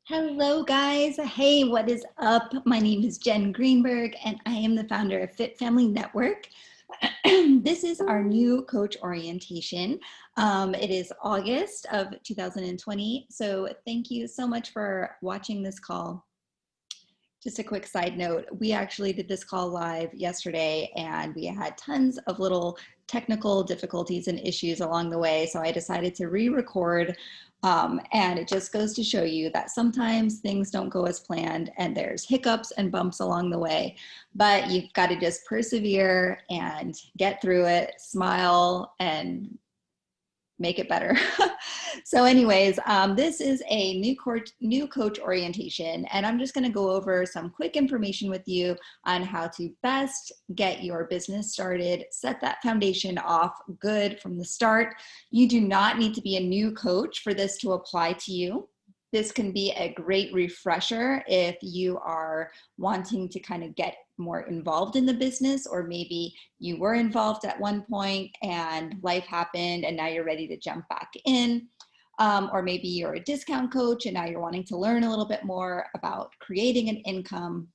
Hello guys. Hey, what is up? My name is Jen Greenberg and I am the founder of Fit Family Network. This is our new coach orientation. It is August of 2020. So thank you so much for watching this call. Just a quick side note, we actually did this call live yesterday and we had tons of little technical difficulties and issues along the way. So I decided to re-record and it just goes to show you that sometimes things don't go as planned and there's hiccups and bumps along the way, but you've got to just persevere and get through it, smile, and make it better. So anyways, this is a new coach orientation, and I'm just going to go over some quick information with you on how to best get your business started, set that foundation off good from the start. You do not need to be a new coach for this to apply to you. This can be a great refresher if you are wanting to kind of get more involved in the business, or maybe you were involved at one point and life happened and now you're ready to jump back in. Or maybe you're a discount coach and now you're wanting to learn a little bit more about creating an income.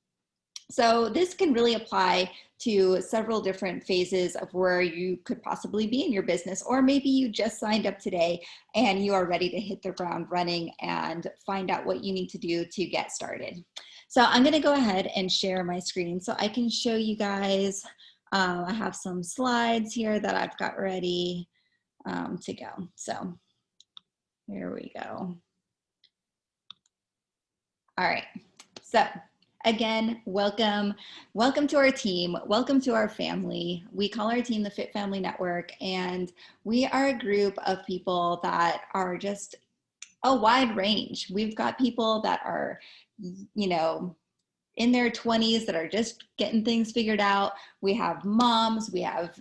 So this can really apply to several different phases of where you could possibly be in your business, or maybe you just signed up today and you are ready to hit the ground running and find out what you need to do to get started. So I'm going to go ahead and share my screen so I can show you guys. I have some slides here that I've got ready to go. So here we go. All right. So again, welcome to our team. Welcome to our family. We call our team the Fit Family Network, and we are a group of people that are just a wide range. We've got people that are, in their 20s that are just getting things figured out. We have moms, we have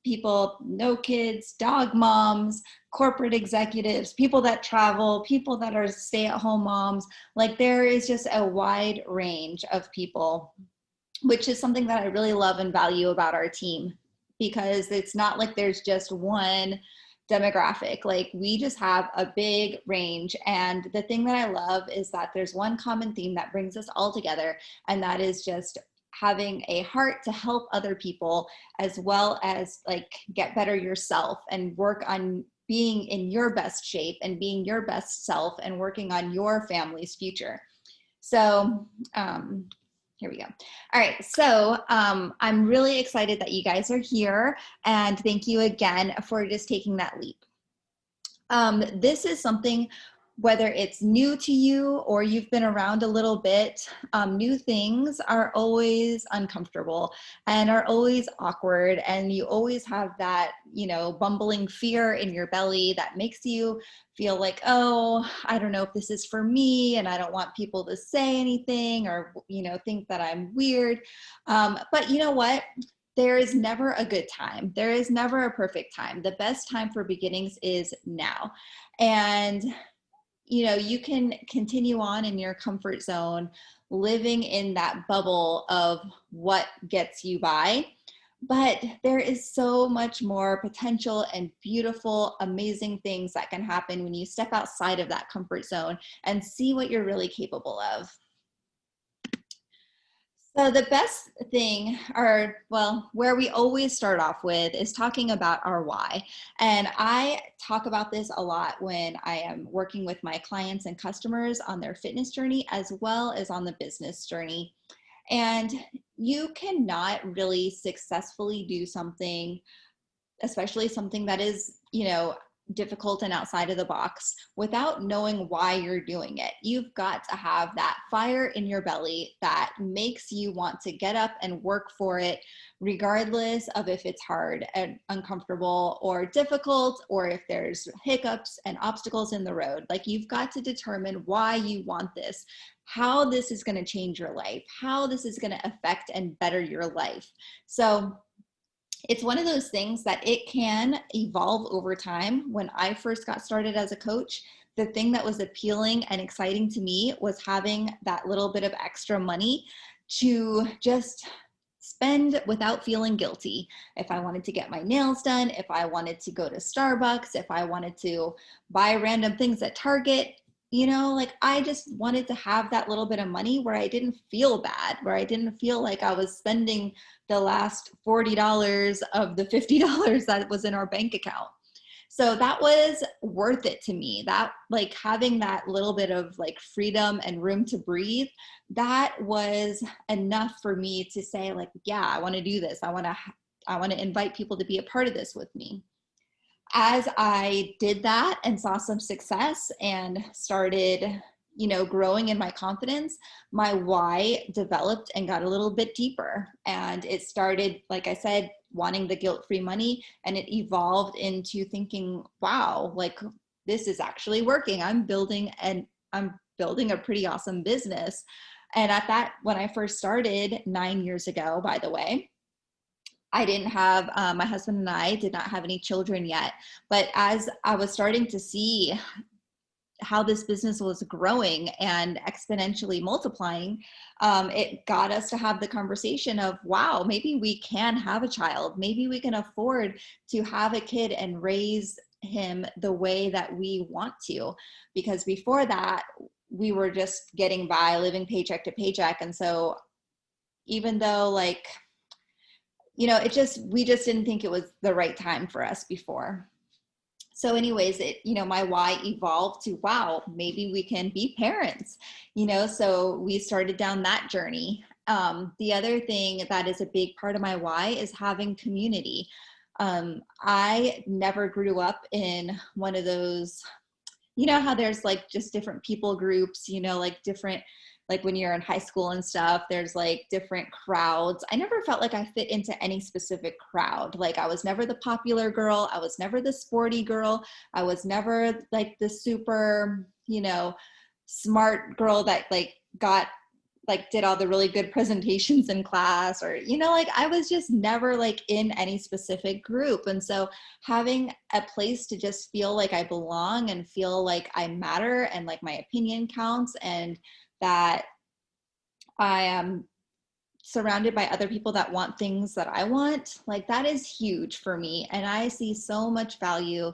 people, no kids, dog moms, corporate executives, people that travel, people that are stay-at-home moms. Like, there is just a wide range of people, which is something that I really love and value about our team, because it's not like there's just one demographic. Like, we just have a big range. And the thing that I love is that there's one common theme that brings us all together, and that is just having a heart to help other people, as well as like get better yourself and work on being in your best shape and being your best self and working on your family's future. So here we go. All right, so I'm really excited that you guys are here, and thank you again for just taking that leap. This is something, whether it's new to you or you've been around a little bit, new things are always uncomfortable and are always awkward, and you always have that, bumbling fear in your belly that makes you feel like, oh, I don't know if this is for me, and I don't want people to say anything or, think that I'm weird. But you know what? There is never a good time. There is never a perfect time. The best time for beginnings is now. And you can continue on in your comfort zone, living in that bubble of what gets you by. But there is so much more potential and beautiful, amazing things that can happen when you step outside of that comfort zone and see what you're really capable of. So the best thing, where we always start off with, is talking about our why. And I talk about this a lot when I am working with my clients and customers on their fitness journey, as well as on the business journey. And you cannot really successfully do something, especially something that is, difficult and outside of the box, without knowing why you're doing it. You've got to have that fire in your belly that makes you want to get up and work for it, regardless of if it's hard and uncomfortable or difficult, or if there's hiccups and obstacles in the road. Like, you've got to determine why you want this, how this is going to change your life, how this is going to affect and better your life. So it's one of those things that it can evolve over time. When I first got started as a coach, the thing that was appealing and exciting to me was having that little bit of extra money to just spend without feeling guilty. If I wanted to get my nails done, if I wanted to go to Starbucks, if I wanted to buy random things at Target, like I just wanted to have that little bit of money where I didn't feel bad, where I didn't feel like I was spending the last $40 of the $50 that was in our bank account. So that was worth it to me. That like having that little bit of like freedom and room to breathe, that was enough for me to say like, yeah, I want to do this. I want to invite people to be a part of this with me. As I did that and saw some success and started, growing in my confidence, my why developed and got a little bit deeper. And it started, like I said, wanting the guilt-free money, and it evolved into thinking, wow, like this is actually working. I'm building a pretty awesome business. And when I first started 9 years ago, by the way, I didn't have, my husband and I did not have any children yet. But as I was starting to see how this business was growing and exponentially multiplying, it got us to have the conversation of, wow, maybe we can have a child. Maybe we can afford to have a kid and raise him the way that we want to. Because before that, we were just getting by, living paycheck to paycheck. And so even though like, we just didn't think it was the right time for us before. So anyways, my why evolved to, wow, maybe we can be parents, so we started down that journey. The other thing that is a big part of my why is having community. I never grew up in one of those, how there's like just different people groups, like different, like when you're in high school and stuff, there's like different crowds. I never felt like I fit into any specific crowd. Like I was never the popular girl. I was never the sporty girl. I was never like the super, smart girl that did all the really good presentations in class, or, I was just never like in any specific group. And so having a place to just feel like I belong and feel like I matter and like my opinion counts, and that I am surrounded by other people that want things that I want, like that is huge for me. And I see so much value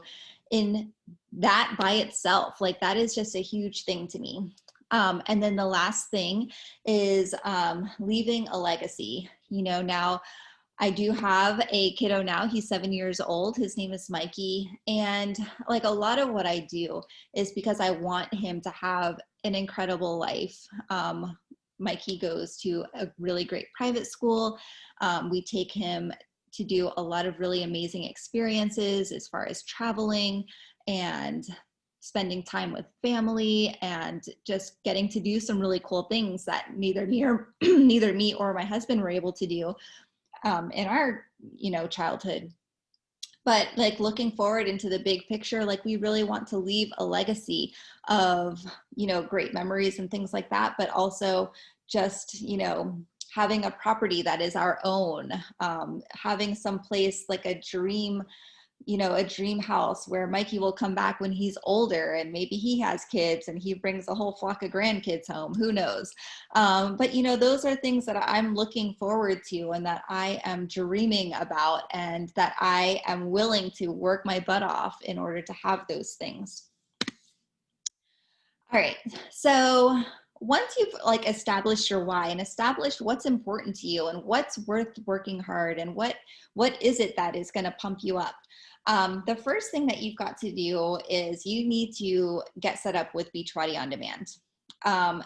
in that by itself. Like that is just a huge thing to me. And then the last thing is leaving a legacy. Now I do have a kiddo now. He's 7 years old. His name is Mikey. And like a lot of what I do is because I want him to have an incredible life. Mikey goes to a really great private school. We take him to do a lot of really amazing experiences as far as traveling and spending time with family and just getting to do some really cool things that neither me or my husband were able to do in our, childhood. But like looking forward into the big picture, like we really want to leave a legacy of, great memories and things like that, but also just, having a property that is our own, having some place like a dream house where Mikey will come back when he's older and maybe he has kids and he brings a whole flock of grandkids home, who knows? But those are things that I'm looking forward to and that I am dreaming about and that I am willing to work my butt off in order to have those things. All right. So once you've like established your why and established what's important to you and what's worth working hard and what is it that is going to pump you up, the first thing that you've got to do is you need to get set up with Beachbody On Demand.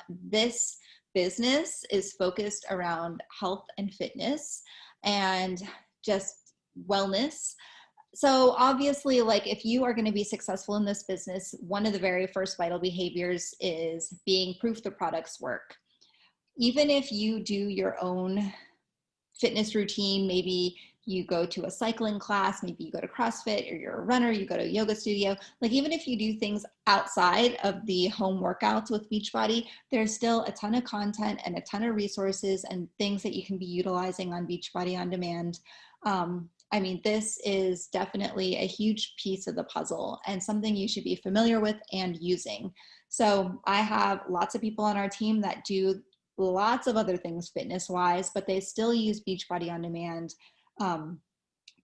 This business is focused around health and fitness and just wellness. So obviously, like if you are going to be successful in this business, one of the very first vital behaviors is being proof the products work. Even if you do your own fitness routine, maybe you go to a cycling class, maybe you go to CrossFit, or you're a runner, you go to a yoga studio. Like even if you do things outside of the home workouts with Beachbody, there's still a ton of content and a ton of resources and things that you can be utilizing on Beachbody On Demand. This is definitely a huge piece of the puzzle and something you should be familiar with and using. So I have lots of people on our team that do lots of other things fitness-wise, but they still use Beachbody On Demand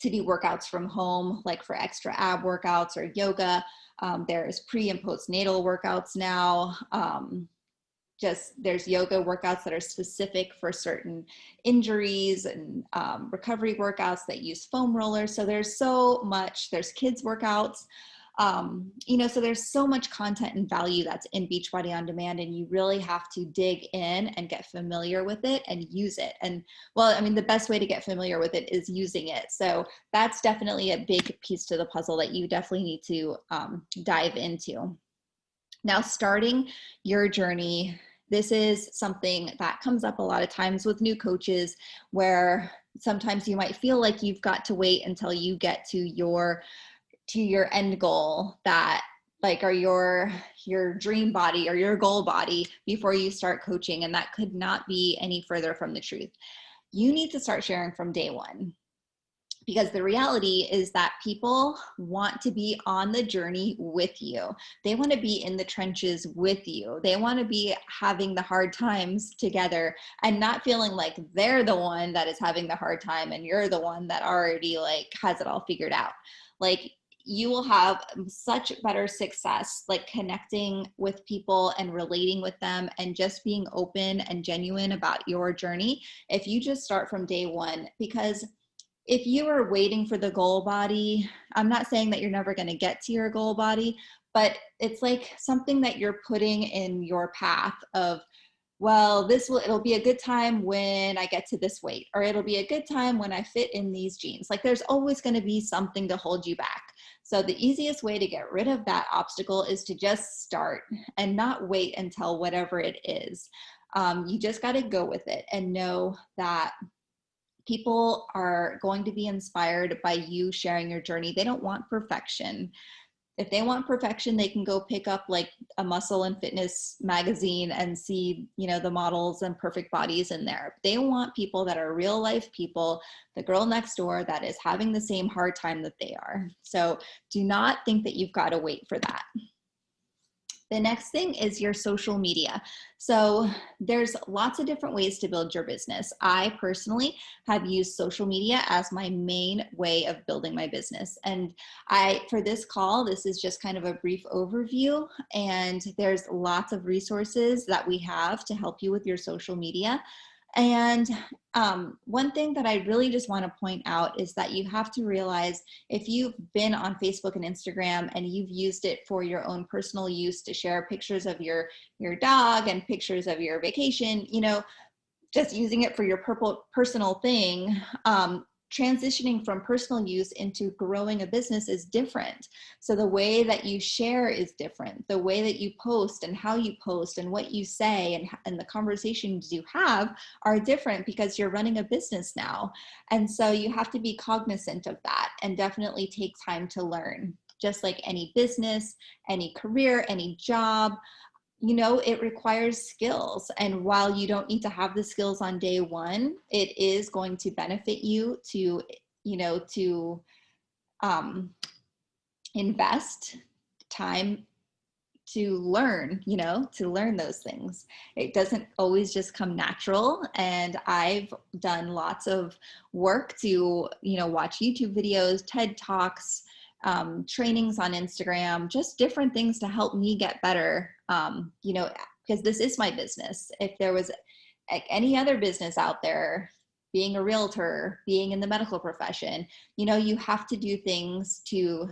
to do workouts from home, like for extra ab workouts or yoga. There's pre and postnatal workouts now. There's yoga workouts that are specific for certain injuries, and recovery workouts that use foam rollers. So there's so much. There's kids workouts. So there's so much content and value that's in Beachbody On Demand, and you really have to dig in and get familiar with it and use it. And the best way to get familiar with it is using it. So that's definitely a big piece to the puzzle that you definitely need to dive into. Now, starting your journey, this is something that comes up a lot of times with new coaches, where sometimes you might feel like you've got to wait until you get to your end goal, that like are your dream body or your goal body, before you start coaching. And that could not be any further from the truth. You need to start sharing from day one, because the reality is that people want to be on the journey with you. They want to be in the trenches with you. They want to be having the hard times together, and not feeling like they're the one that is having the hard time and you're the one that already like has it all figured out. Like, you will have such better success, like connecting with people and relating with them and just being open and genuine about your journey, if you just start from day one. Because if you are waiting for the goal body, I'm not saying that you're never going to get to your goal body, but it's like something that you're putting in your path of, well, it'll be a good time when I get to this weight, or it'll be a good time when I fit in these jeans. Like, there's always going to be something to hold you back. So the easiest way to get rid of that obstacle is to just start and not wait until whatever it is. You just got to go with it and know that people are going to be inspired by you sharing your journey. They don't want perfection. If they want perfection, they can go pick up like a muscle and fitness magazine and see, the models and perfect bodies in there. They want people that are real life people, the girl next door that is having the same hard time that they are. So do not think that you've got to wait for that. The next thing is your social media. So there's lots of different ways to build your business. I personally have used social media as my main way of building my business. And for this call, this is just kind of a brief overview, and there's lots of resources that we have to help you with your social media. And one thing that I really just want to point out is that you have to realize, if you've been on Facebook and Instagram and you've used it for your own personal use to share pictures of your dog and pictures of your vacation, just using it for your personal thing, transitioning from personal use into growing a business is different. So the way that you share is different. The way that you post and how you post and what you say and the conversations you have are different, because you're running a business now. And so you have to be cognizant of that and definitely take time to learn. Just like any business, any career, any job, it requires skills. And while you don't need to have the skills on day one, it is going to benefit you to invest time to learn, to learn those things. It doesn't always just come natural. And I've done lots of work to, watch YouTube videos, TED Talks, trainings on Instagram, just different things to help me get better. Because this is my business. If there was any other business out there, being a realtor, being in the medical profession, you have to do things to,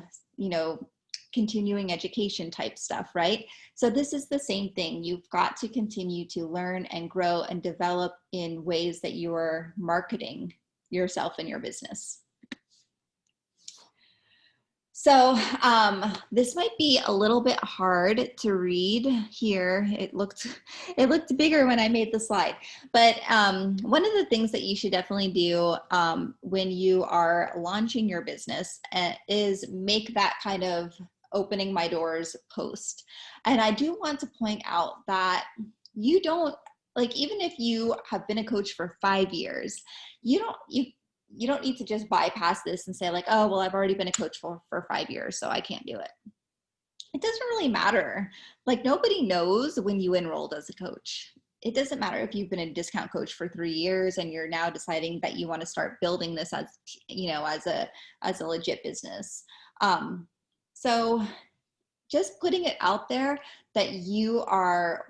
continuing education type stuff, right? So this is the same thing. You've got to continue to learn and grow and develop in ways that you are marketing yourself and your business. So this might be a little bit hard to read here. It looked bigger when I made the slide. But one of the things that you should definitely do when you are launching your business is make that kind of opening my doors post. And I do want to point out that you don't, like, even if you have been a coach for 5 years, you don't need to just bypass this and say like, oh, well, I've already been a coach for 5 years, so I can't do it. It doesn't really matter. Like, nobody knows when you enrolled as a coach. it doesn't matter if you've been a discount coach for 3 years and you're now deciding that you want to start building this as, as a legit business. So just putting it out there that you are,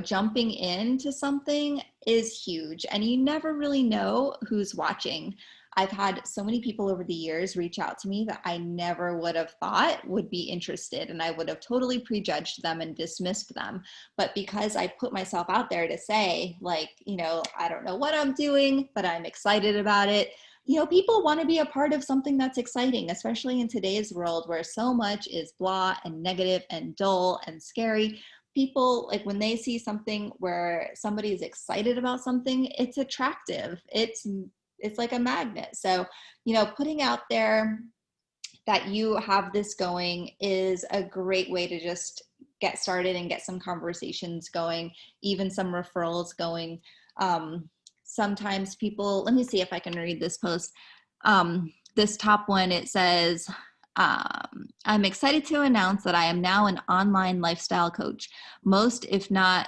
jumping into something is huge, and you never really know who's watching. I've had so many people over the years reach out to me that I never would have thought would be interested, and I would have totally prejudged them and dismissed them. But because I put myself out there to say, like, I don't know what I'm doing, but I'm excited about it. People want to be a part of something that's exciting, especially in today's world where so much is blah and negative and dull and scary. People, like, when they see something where somebody is excited about something, it's attractive. It's like a magnet. So, putting out there that you have this going is a great way to just get started and get some conversations going, even some referrals going. Sometimes people, let me see if I can read this post. This top one, it says, I'm excited to announce that I am now an online lifestyle coach. Most, if not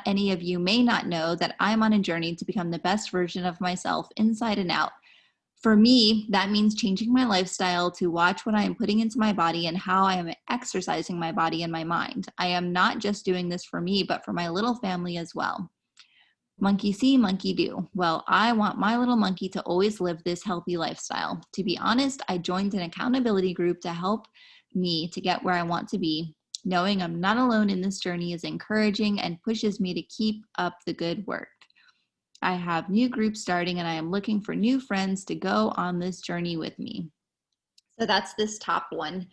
any of you may not know that I'm on a journey to become the best version of myself inside and out. For me, that means changing my lifestyle to watch what I am putting into my body and how I am exercising my body and my mind. I am not just doing this for me, but for my little family as well. Monkey see, monkey do. Well, I want my little monkey to always live this healthy lifestyle. To be honest, I joined an accountability group to help me to get where I want to be. Knowing I'm not alone in this journey is encouraging and pushes me to keep up the good work. I have new groups starting and I am looking for new friends to go on this journey with me. So that's this top one,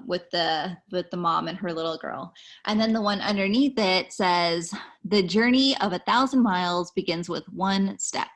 with the mom and her little girl. And then the one underneath it says, the journey of 1,000 miles begins with one step.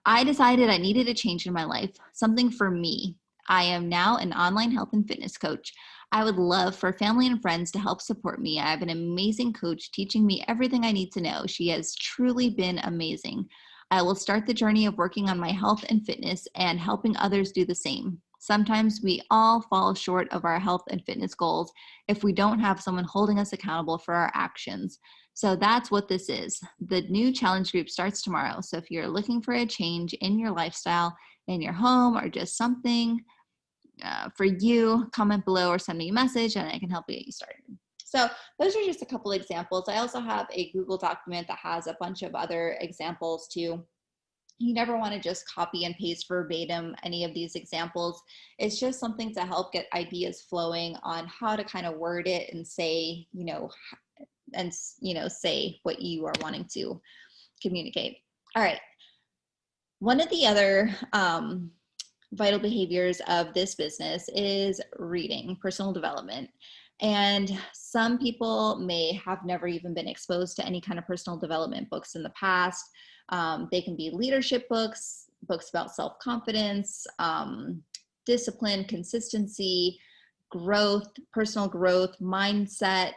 I decided I needed a change in my life, something for me. I am now an online health and fitness coach. I would love for family and friends to help support me. I have an amazing coach teaching me everything I need to know. She has truly been amazing. I will start the journey of working on my health and fitness and helping others do the same. Sometimes we all fall short of our health and fitness goals if we don't have someone holding us accountable for our actions. So that's what this is. The new challenge group starts tomorrow. So if you're looking for a change in your lifestyle, in your home, or just something for you, comment below or send me a message and I can help you get you started. So those are just a couple examples. I also have a Google document that has a bunch of other examples too. You never want to just copy and paste verbatim any of these examples. It's just something to help get ideas flowing on how to kind of word it and say, say what you are wanting to communicate. All right. One of the other vital behaviors of this business is reading, personal development. And some people may have never even been exposed to any kind of personal development books in the past. They can be leadership books, books about self-confidence, discipline, consistency, growth, personal growth, mindset,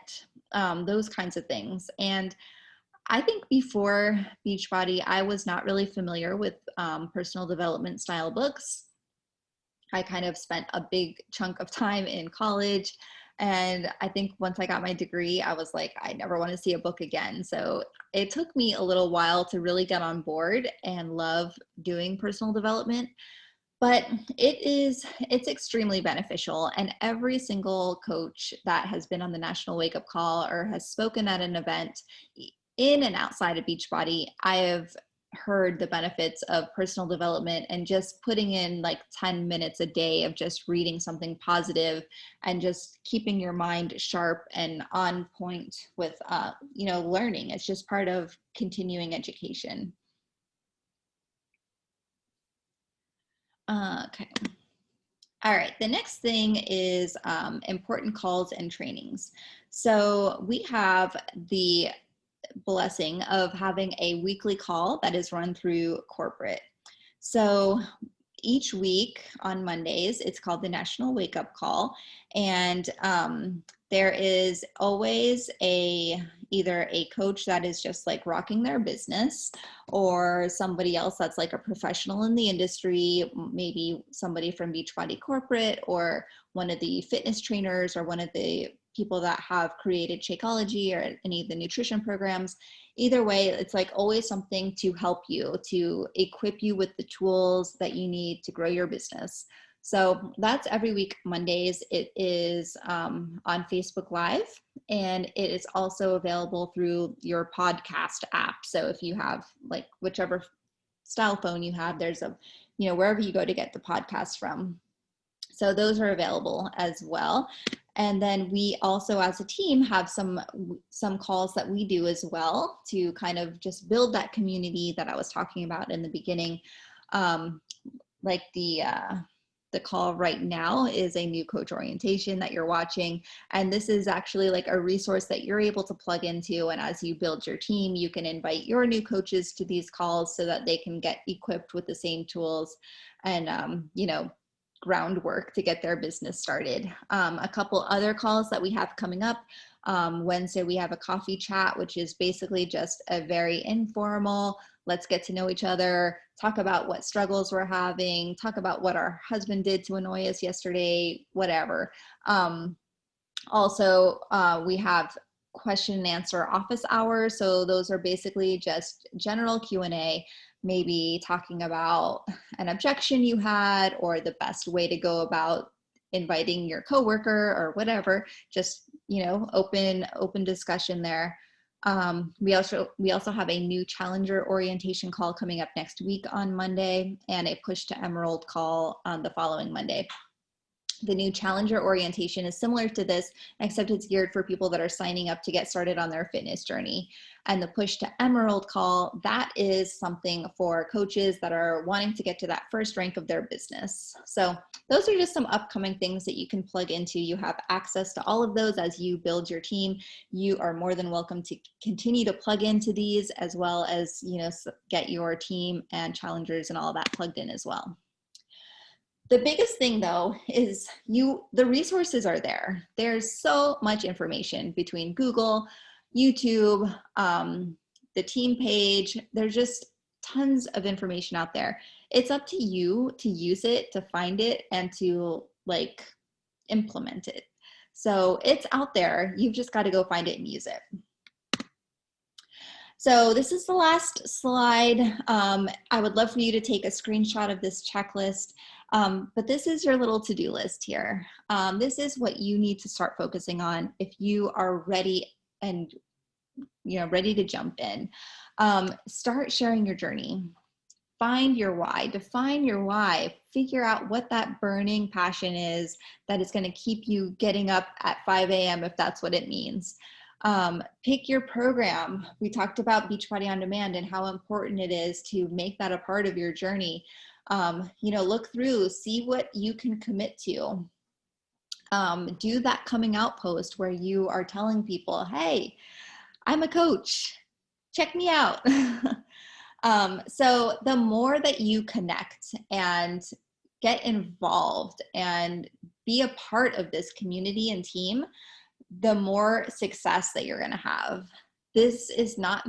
those kinds of things. And I think before Beachbody, I was not really familiar with personal development style books. I kind of spent a big chunk of time in college. And I think once I got my degree, I was like, I never want to see a book again. So it took me a little while to really get on board and love doing personal development. But it's extremely beneficial. And every single coach that has been on the National Wake Up Call or has spoken at an event in and outside of Beachbody, I have heard the benefits of personal development and just putting in like 10 minutes a day of just reading something positive and just keeping your mind sharp and on point with, learning. It's just part of continuing education. Okay. All right, the next thing is important calls and trainings. So we have the blessing of having a weekly call that is run through corporate. So each week on Mondays, it's called the National Wake Up Call. And there is always either a coach that is just like rocking their business, or somebody else that's like a professional in the industry, maybe somebody from Beachbody corporate, or one of the fitness trainers, or one of the people that have created Shakeology or any of the nutrition programs. Either way, it's like always something to help you, to equip you with the tools that you need to grow your business. So that's every week, Mondays. It is on Facebook Live, and it is also available through your podcast app. So if you have like whichever style phone you have, there's a, wherever you go to get the podcast from. So those are available as well. And then we also as a team have some calls that we do as well to kind of just build that community that I was talking about in the beginning. Like the call right now is a new coach orientation that you're watching. And this is actually like a resource that you're able to plug into. And as you build your team, you can invite your new coaches to these calls so that they can get equipped with the same tools and, groundwork to get their business started. A couple other calls that we have coming up. Wednesday, we have a coffee chat, which is basically just a very informal, let's get to know each other, talk about what struggles we're having, talk about what our husband did to annoy us yesterday, whatever. Also, we have question and answer office hours. So those are basically just general Q&A, maybe talking about an objection you had or the best way to go about inviting your coworker or whatever, just, open discussion there. We also have a new challenger orientation call coming up next week on Monday, and a push to Emerald call on the following Monday. The new challenger orientation is similar to this, except it's geared for people that are signing up to get started on their fitness journey. And the push to Emerald call, that is something for coaches that are wanting to get to that first rank of their business. So those are just some upcoming things that you can plug into. You have access to all of those as you build your team. You are more than welcome to continue to plug into these, as well as, get your team and challengers and all of that plugged in as well. The biggest thing though is the resources are there. There's so much information between Google, YouTube, the team page. There's just tons of information out there. It's up to you to use it, to find it, and to implement it. So it's out there. You've just got to go find it and use it. So this is the last slide. I would love for you to take a screenshot of this checklist, but this is your little to-do list here. This is what you need to start focusing on if you are ready and ready to jump in. Start sharing your journey. Find your why, define your why, figure out what that burning passion is that is going to keep you getting up at 5 a.m. if that's what it means. Pick your program. We talked about Beachbody On Demand and how important it is to make that a part of your journey. Look through, see what you can commit to. Do that coming out post where you are telling people, hey, I'm a coach, check me out. So the more that you connect and get involved and be a part of this community and team, the more success that you're going to have. This isn't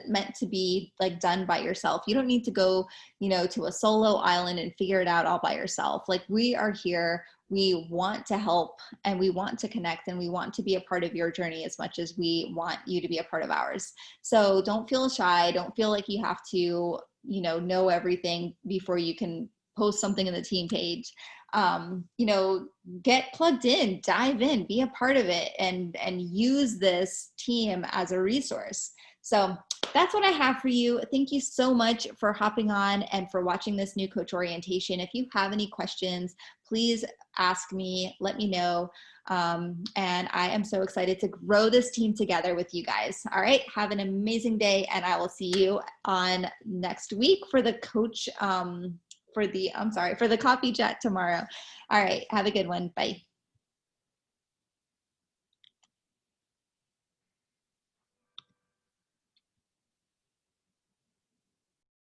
meant to be done by yourself. You don't need to go, to a solo island and figure it out all by yourself. We are here. We want to help and we want to connect and we want to be a part of your journey as much as we want you to be a part of ours. So don't feel shy. Don't feel like you have to, know everything before you can post something in the team page. Get plugged in, dive in, be a part of it, and use this team as a resource. So that's what I have for you. Thank you so much for hopping on and for watching this new coach orientation. If you have any questions, please ask me, let me know. And I am so excited to grow this team together with you guys. All right. Have an amazing day. And I will see you on next week for the coach, for the coffee chat tomorrow. All right. Have a good one. Bye.